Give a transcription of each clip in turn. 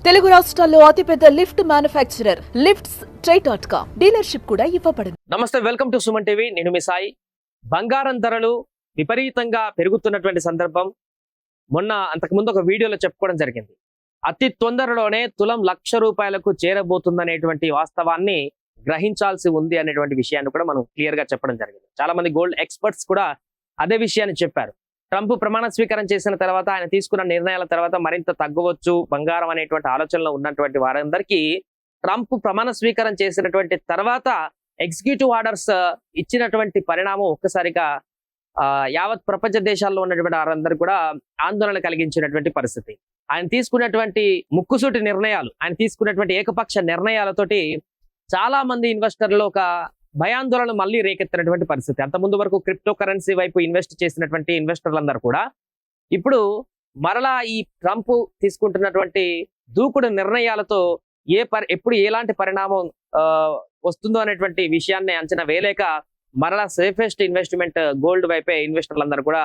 తెలుగు రాష్ట్రాల్లో అతిపెద్ద lift manufacturer lifts ట్రై.com dealership కూడా ఇవ్వబడును. నమస్తే, వెల్కమ్ టు సుమన్ టీవీ. నేను మీ సాయి. బంగారం ధరలు విపరీతంగా పెరుగుతున్నటువంటి సందర్భం మొన్న అంతకుముందు ఒక వీడియోలో చెప్పుకోవడం జరిగింది. అతి తొందరలోనే తులం ₹1,00,000 చేరబోతుందనేటువంటి వాస్తవాన్ని గ్రహించాల్సి ఉంది అనేటువంటి విషయాన్ని కూడా మనం క్లియర్ గా చెప్పడం జరిగింది. చాలా మంది గోల్డ్ ఎక్స్పర్ట్స్ కూడా అదే విషయాన్ని చెప్పారు. ట్రంప్ ప్రమాణ స్వీకారం చేసిన తర్వాత ఆయన తీసుకున్న నిర్ణయాల తర్వాత మరింత తగ్గవచ్చు బంగారం అనేటువంటి ఆలోచనలో ఉన్నటువంటి వారందరికీ ట్రంప్ ప్రమాణ స్వీకారం చేసినటువంటి తర్వాత ఎగ్జిక్యూటివ్ ఆర్డర్స్ ఇచ్చినటువంటి పరిణామం ఒక్కసారిగా యావత్ ప్రపంచ దేశాల్లో ఉన్నటువంటి వారందరూ కూడా ఆందోళన కలిగించినటువంటి పరిస్థితి. ఆయన తీసుకున్నటువంటి ముక్కుసూటి నిర్ణయాలు, ఆయన తీసుకున్నటువంటి ఏకపక్ష నిర్ణయాలతోటి చాలా మంది ఇన్వెస్టర్లు ఒక భయాందోళన మళ్ళీ రేకెత్తినటువంటి పరిస్థితి. అంతకుముందు వరకు క్రిప్టో కరెన్సీ వైపు ఇన్వెస్ట్ చేసినటువంటి ఇన్వెస్టర్లందరూ కూడా ఇప్పుడు ఈ ట్రంప్ తీసుకుంటున్నటువంటి దూకుడు నిర్ణయాలతో ఎప్పుడు ఎలాంటి పరిణామం వస్తుందో అనేటువంటి విషయాన్ని అంచనా వేయలేక మరలా సేఫెస్ట్ ఇన్వెస్ట్మెంట్ గోల్డ్ వైపే ఇన్వెస్టర్లందరూ కూడా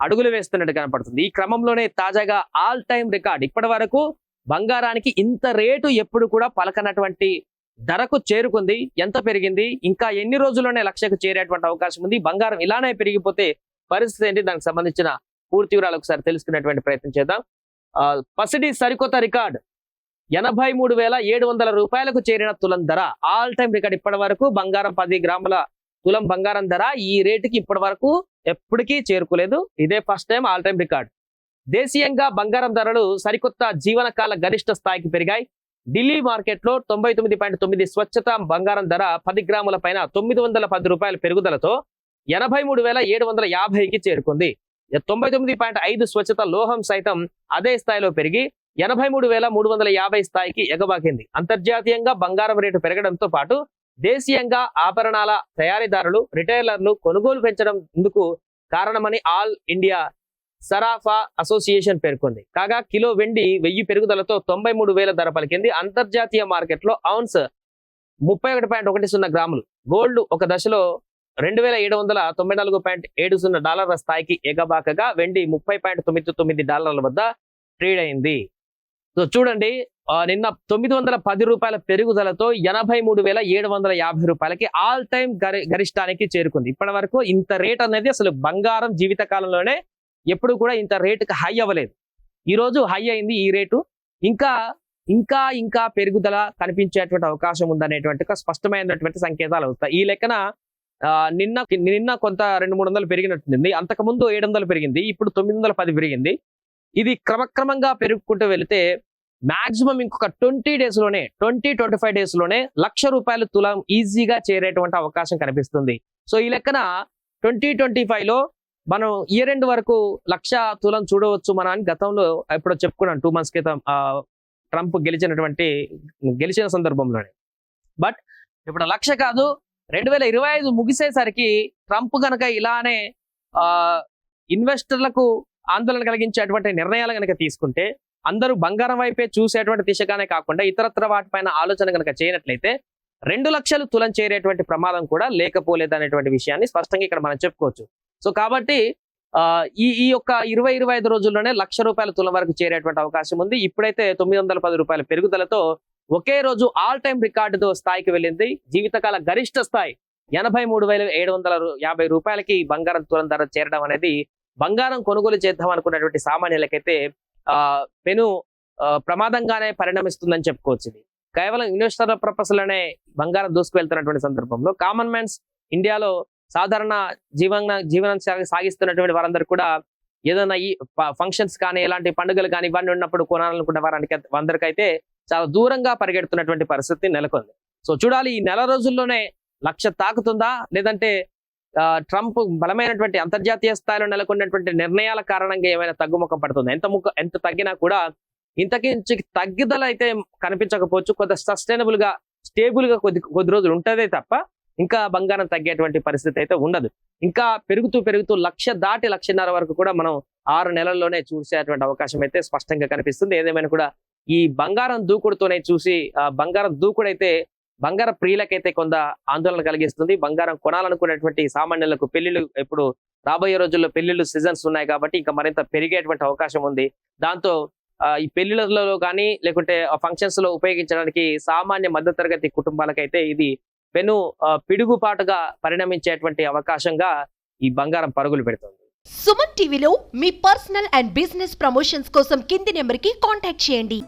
అడుగులు వేస్తున్నట్టు కనపడుతుంది. ఈ క్రమంలోనే తాజాగా ఆల్ టైమ్ రికార్డ్, ఇప్పటి వరకు బంగారానికి ఇంత రేటు ఎప్పుడు కూడా పలకనటువంటి ధరకు చేరుకుంది. ఎంత పెరిగింది, ఇంకా ఎన్ని రోజుల్లోనే 1,00,000కు చేరేటువంటి అవకాశం ఉంది, బంగారం ఇలానే పెరిగిపోతే పరిస్థితి ఏంటి, దానికి సంబంధించిన పూర్తి వివరాలు ఒకసారి తెలుసుకునేటువంటి ప్రయత్నం చేద్దాం. పసిడి సరికొత్త రికార్డ్, ₹83,700 చేరిన తులం ధర. All time record. ఇప్పటి వరకు బంగారం 10 గ్రాముల తులం బంగారం ధర ఈ రేటుకి ఇప్పటి వరకు ఎప్పటికీ చేరుకోలేదు. ఇదే first time all time record. దేశీయంగా బంగారం ధరలు సరికొత్త జీవనకాల గరిష్ట స్థాయికి పెరిగాయి. ఢిల్లీ మార్కెట్ లో 99.9 స్వచ్ఛత బంగారం ధర 10 గ్రాముల పైన ₹910 పెరుగుదలతో 83,750కి చేరుకుంది. 99.5 స్వచ్ఛత లోహం సైతం అదే స్థాయిలో పెరిగి 83,350 స్థాయికి ఎగబాకింది. అంతర్జాతీయంగా బంగారం రేటు పెరగడంతో పాటు దేశీయంగా ఆభరణాల తయారీదారులు, రిటైలర్లు కొనుగోలు పెంచడం ఇందుకు కారణమని ఆల్ ఇండియా సరాఫా అసోసియేషన్ పేర్కొంది. కాగా కిలో వెండి 1000 పెరుగుదలతో 93,000 ధర పలికింది. అంతర్జాతీయ మార్కెట్ లో ఔన్స్ 31.10 గ్రాములు గోల్డ్ ఒక దశలో $2,794.70 స్థాయికి ఎగబాకగా వెండి $30.99 వద్ద ట్రేడ్ అయింది. సో చూడండి, నిన్న $910 పెరుగుదలతో $83,750కి ఆల్ టైమ్ గరిష్టానికి చేరుకుంది. ఇప్పటి వరకు ఇంత రేట్ అనేది అసలు బంగారం జీవిత కాలంలోనే ఎప్పుడు కూడా ఇంత రేటుకి హై అవ్వలేదు. ఈ రోజు హై అయింది. ఈ రేటు ఇంకా ఇంకా ఇంకా పెరుగుదల కనిపించేటువంటి అవకాశం ఉందనేటువంటి స్పష్టమైనటువంటి సంకేతాలు వస్తాయి. ఈ లెక్కన నిన్న కొంత 200-300 పెరిగినట్టుంది. అంతకుముందు 700 పెరిగింది, ఇప్పుడు 910 పెరిగింది. ఇది క్రమక్రమంగా పెరుగుకుంటూ వెళితే మాక్సిమం ఇంకొక 20-25 డేస్ లోనే ₹1,00,000 తులం ఈజీగా చేరేటువంటి అవకాశం కనిపిస్తుంది. సో ఈ లెక్కన 2025లో మనం ఇయర్ ఎండ్ వరకు 1,00,000 తులం చూడవచ్చు మనం అని గతంలో ఎప్పుడో చెప్పుకున్నాం 2 months క్రితం ట్రంప్ గెలిచిన సందర్భంలోనే. బట్ ఇప్పుడు 1,00,000 కాదు, 2025 ముగిసేసరికి ట్రంప్ కనుక ఇలానే ఇన్వెస్టర్లకు ఆందోళన కలిగించేటువంటి నిర్ణయాలు కనుక తీసుకుంటే, అందరూ బంగారం వైపే చూసేటువంటి దిశగానే కాకుండా ఇతరత్ర వాటిపైన ఆలోచన కనుక చేయనట్లయితే 2,00,000 తులం చేరేటువంటి ప్రమాదం కూడా లేకపోలేదు అనేటువంటి విషయాన్ని స్పష్టంగా ఇక్కడ మనం చెప్పుకోవచ్చు. సో కాబట్టి ఈ యొక్క 20-25 రోజుల్లోనే ₹1,00,000 తులం వరకు చేరేటువంటి అవకాశం ఉంది. ఇప్పుడైతే ₹910 పెరుగుదలతో ఒకే రోజు ఆల్ టైమ్ రికార్డు స్థాయికి వెళ్ళింది. జీవితకాల గరిష్ట స్థాయి ₹83,750కి బంగారం తులం ధర చేరడం అనేది బంగారం కొనుగోలు చేద్దాం అనుకున్నటువంటి సామాన్యులకైతే పెను ప్రమాదంగానే పరిణమిస్తుందని చెప్పుకోవచ్చు. ఇది కేవలం ఇన్వెస్టర్ పర్పస్ లోనే బంగారం దూసుకు వెళ్తున్నటువంటి సందర్భంలో కామన్ మ్యాన్స్, ఇండియాలో సాధారణ జీవనం సాగిస్తున్నటువంటి వారందరూ కూడా ఏదైనా ఈ ఫంక్షన్స్ కానీ ఎలాంటి పండుగలు కానీ ఇవన్నీ ఉన్నప్పుడు కొనాలనుకున్న వారందరికైతే చాలా దూరంగా పరిగెడుతున్నటువంటి పరిస్థితి నెలకొంది. సో చూడాలి, ఈ నెల రోజుల్లోనే 1,00,000 తాకుతుందా, లేదంటే ట్రంప్ బలమైనటువంటి అంతర్జాతీయ స్థాయిలో నెలకొన్నటువంటి నిర్ణయాల కారణంగా ఏమైనా తగ్గుముఖం పడుతుంది. ఎంత తగ్గినా కూడా ఇంతకి తగ్గుదల అయితే కనిపించకపోవచ్చు. కొంత సస్టైనబుల్ గా స్టేబుల్ గా కొద్ది రోజులు ఉంటదే తప్ప ఇంకా బంగారం తగ్గేటువంటి పరిస్థితి అయితే ఉండదు. ఇంకా పెరుగుతూ 1,00,000 దాటి 1,50,000 వరకు కూడా మనం 6 నెలల్లోనే చూసేటువంటి అవకాశం అయితే స్పష్టంగా కనిపిస్తుంది. ఏదేమైనా కూడా ఈ బంగారం దూకుడుతోనే చూసి బంగారం దూకుడైతే బంగార ప్రియులకైతే కొంత ఆందోళన కలిగిస్తుంది. బంగారం కొనాలనుకునేటువంటి సామాన్యులకు పెళ్లిళ్ళు ఇప్పుడు రాబోయే రోజుల్లో పెళ్లిళ్ళు సీజన్స్ ఉన్నాయి కాబట్టి ఇంకా మరింత పెరిగేటువంటి అవకాశం ఉంది. దాంతో ఈ పెళ్లిళ్లలో కానీ లేకుంటే ఫంక్షన్స్ లో ఉపయోగించడానికి సామాన్య మధ్యతరగతి కుటుంబాలకైతే ఇది పెను పిడుగుపాటుగా పరిణమించేటువంటి అవకాశంగా ఈ బంగారం పరుగులు పెడుతుంది. సుమన్ టీవీలో మీ పర్సనల్ అండ్ బిజినెస్ ప్రమోషన్స్ కోసం కింది నెంబర్కి కాంటాక్ట్ చేయండి.